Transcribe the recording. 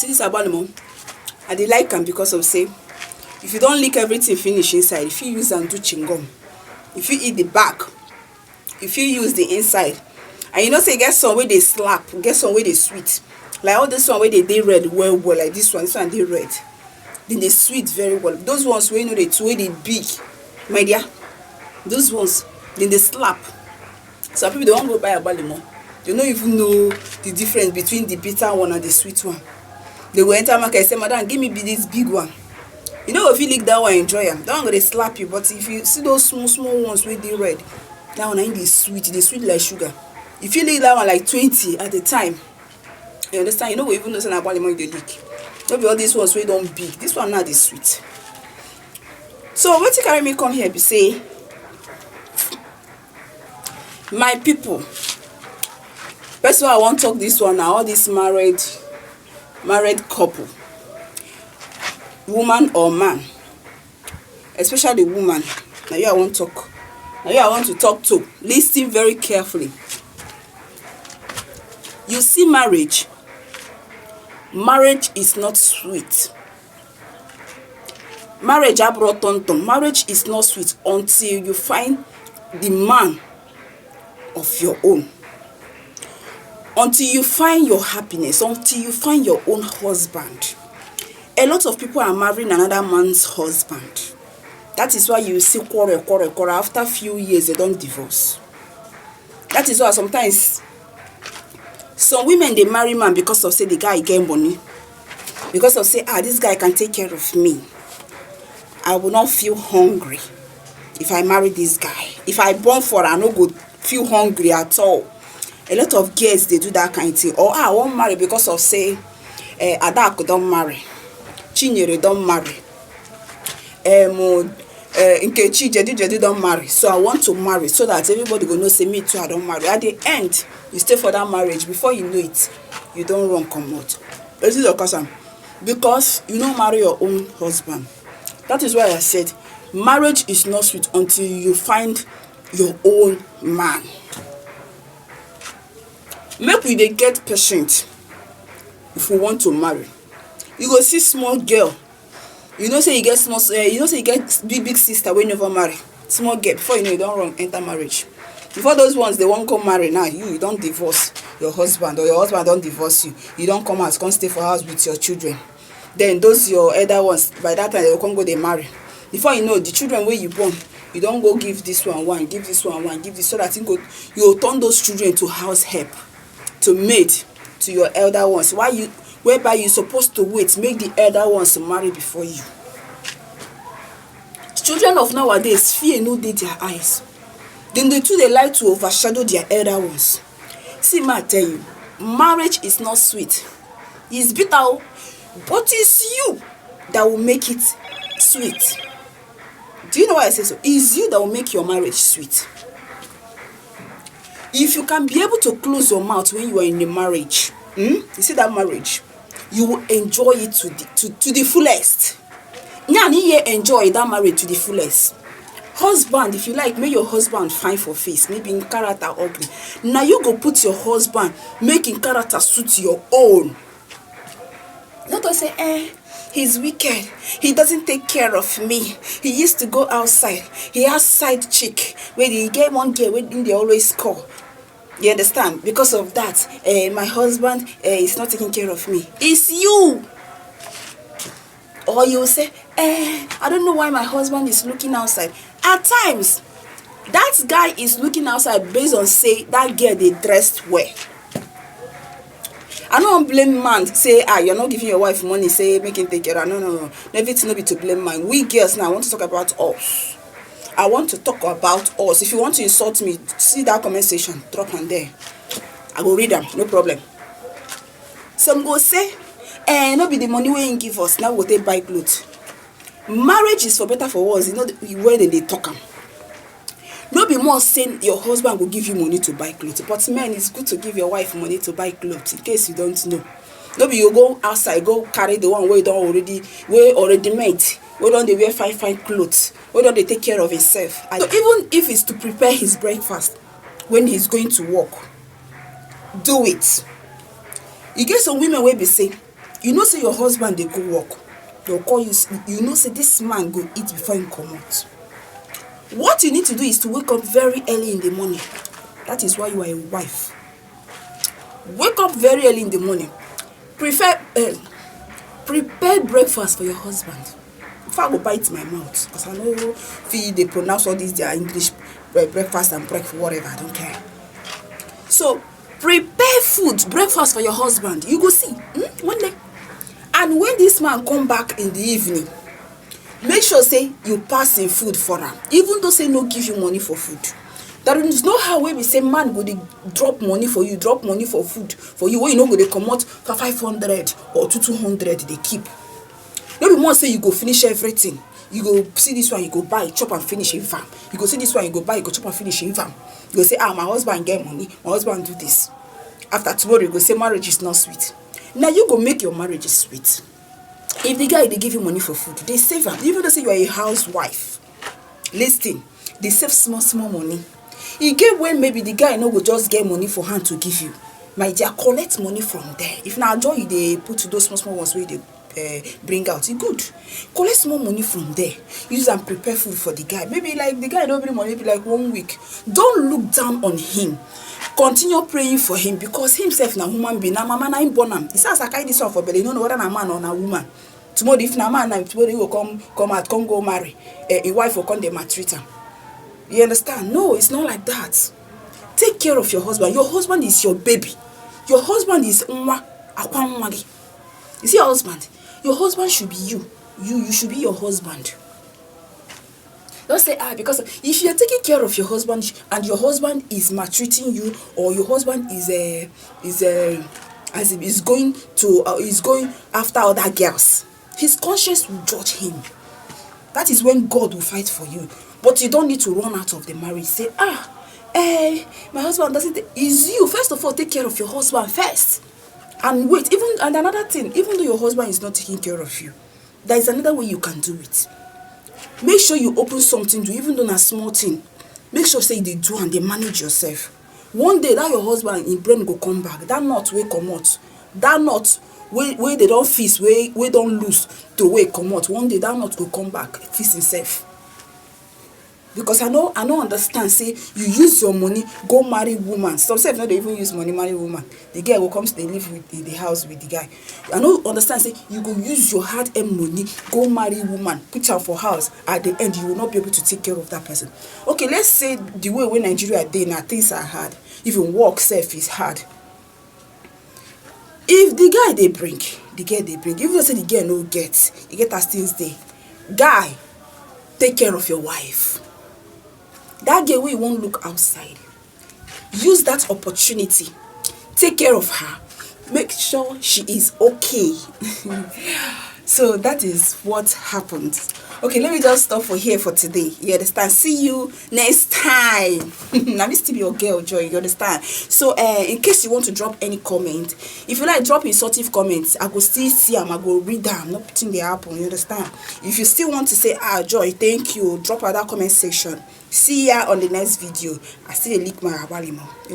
See this agbalumo, I dey like am because of say if you don't lick everything finish inside, if you use and do chewing, if you eat the back, if you use the inside, and you know say get some way they slap, get some way they sweet, like all this one where they red well like this one they red, then they sweet very well. Those ones where you know they two way they big, my dear, those ones then they slap. Some people don't go buy a agbalumo, they don't even know the difference between the bitter one and the sweet one. They will enter market and say, madam, give me this big one. You know, if you lick that one, enjoy them. That one gonna slap you. But if you see those small ones with the red, that one ain't sweet. They sweet like sugar. If you lick that one like 20 at the time, you understand? You know, we even know about the money they lick. Not be all these ones we don't big. This one not this sweet. So what you carry me come here? Be say, my people. First of all, I want to talk this one now. All this married couple, woman or man, especially woman. Now you I want to talk. Now you I want to talk to. Listen very carefully. You see, marriage is not sweet. Marriage Marriage is not sweet until you find the man of your own. Until you find your happiness, until you find your own husband. A lot of people are marrying another man's husband. That is why you see quarrel. After a few years, they don't divorce. That is why sometimes some women, they marry man because of say the guy get money. Because of say, this guy can take care of me. I will not feel hungry if I marry this guy. If I born for her, I no go feel hungry at all. A lot of girls, they do that kind of thing. Or I won't marry because of say Adaku don't marry, Chinyere don't marry, Nkechi Jadi don't marry. So I want to marry so that everybody will know say me too I don't marry. At the end, you stay for that marriage. Before you know it, you don't run come out. This is your cousin. Because you don't marry your own husband. That is why I said marriage is not sweet until you find your own man. Make we dey get patient if we want to marry. You go see small girl, you know say you get small, you know say you get big sister wey never marry. Small girl, before you know you don't run enter marriage. Before those ones they won't come marry now, you don't divorce your husband or your husband don't divorce you. You don't come out, come stay for house with your children. Then those your elder ones, by that time they will come go they marry. Before you know the children where you born, you don't go give this one, give this one, give this, so that you will turn those children to house help, to maid, to your elder ones. Whereby you supposed to wait, make the elder ones marry before you. Children of nowadays, fear no dey their eyes. Then they too they like to overshadow their elder ones. See, ma tell you, marriage is not sweet. It's bitter, but it's you that will make it sweet. Do you know why I say so? It's you that will make your marriage sweet. If you can be able to close your mouth when you are in a marriage, you see that marriage, you will enjoy it to the fullest. Enjoy that marriage to the fullest. Husband, if you like, make your husband fine for face, maybe in character ugly. Now you go put your husband, making character suit your own. Not to say, he's wicked, he doesn't take care of me, he used to go outside, he has side chick, where he get one girl waiting they always call. You understand? Because of that, my husband is not taking care of me. It's you. Or you say, I don't know why my husband is looking outside. At times, that guy is looking outside based on say that girl they dressed well. I don't blame man, say, you're not giving your wife money, say, make him take care of her. No. Everything will be to blame man. We girls now, I want to talk about us. I want to talk about us. If you want to insult me, see that comment section, drop on there. I will read them, no problem. Some go say, no be the money we ain't give us, now we'll take buy clothes. Marriage is for better for worse, you know the way they talk them. No be more saying your husband will give you money to buy clothes, but man, it's good to give your wife money to buy clothes, in case you don't know. No be you go outside, go carry the one where you don't already made, where don't they wear fine clothes, where don't they take care of himself. So even if it's to prepare his breakfast when he's going to work, do it. You get some women where they say, You know say your husband dey go work, they'll call you, you know say this man go eat before him comot. What you need to do is to wake up very early in the morning. That is why you are a wife. Wake up very early in the morning. Prepare breakfast for your husband. If I go bite my mouth, because I know they pronounce all these their English breakfast and breakfast, whatever, I don't care. So prepare food, breakfast for your husband. You go see one day. And when this man come back in the evening, make sure say you pass him food for him. Even though say no give you money for food. There is no how wey be say man go dey drop money for you, drop money for food for you, wey you no go dey comot for 500 or 200 dey keep. No be more say you go finish everything. You go see this one, you go buy, chop and finish in farm. You go see this one, you go buy, you go chop and finish in farm. You go say, my husband get money, my husband do this. After tomorrow, you go say marriage is not sweet. Now you go make your marriage sweet. If the guy they give you money for food, they save am. Even though say you are a housewife, listen, they save small money. You get when maybe the guy no go just get money for hand to give you. My dear, collect money from there. If now joy they put to those small ones where they bring out, it good. Collect small money from there. Use and prepare food for the guy. Maybe like the guy don't bring money, maybe like 1 week. Don't look down on him. Continue praying for him, because himself na human being. Na mama na him born am. He says I carry this one for belly. You don't know whether na man or na woman. Tomorrow if na man, tomorrow he will come out, come go marry. A wife will come dey maltreat am. You understand? No, it's not like that. Take care of your husband. Your husband is your baby. Your husband is nwa akwa nwagi. You see your husband? Your husband should be you. You should be your husband. Don't say because if you are taking care of your husband and your husband is maltreating you, or your husband is going after other girls, his conscience will judge him. That is when God will fight for you. But you don't need to run out of the marriage. Say, my husband doesn't. It's you. First of all, take care of your husband first. And wait, and another thing, even though your husband is not taking care of you, there is another way you can do it. Make sure you open something to, even though a small thing. Make sure say they do and they manage yourself. One day that your husband in brain go come back. That knot will come out. That knot where they don't fix, where don't lose to where come out. One day that knot will come back, fix himself. Because I know understand, say you use your money, go marry woman. Some say no, they even use money, marry woman. The girl will come, they live with the house with the guy. I know understand, say you go use your hard-earned money, go marry woman, put her for house. At the end, you will not be able to take care of that person. Okay, let's say the way when Nigeria dey now, things are hard. Even work self is hard. If the guy they bring, even though say the girl no get, you get as things dey. Guy, take care of your wife. That girl wey you won't look outside, use that opportunity, take care of her, make sure she is okay. So that is what happened. Okay, let me just stop for here for today. You understand? See you next time. Now me still be your girl Joy, you understand? So in case you want to drop any comment, if you like drop insultive comments, I go still see them, I go read them, not putting the happen, you understand? If you still want to say Joy, thank you, drop at that comment section. See ya on the next video. I still link my abalimo, you know.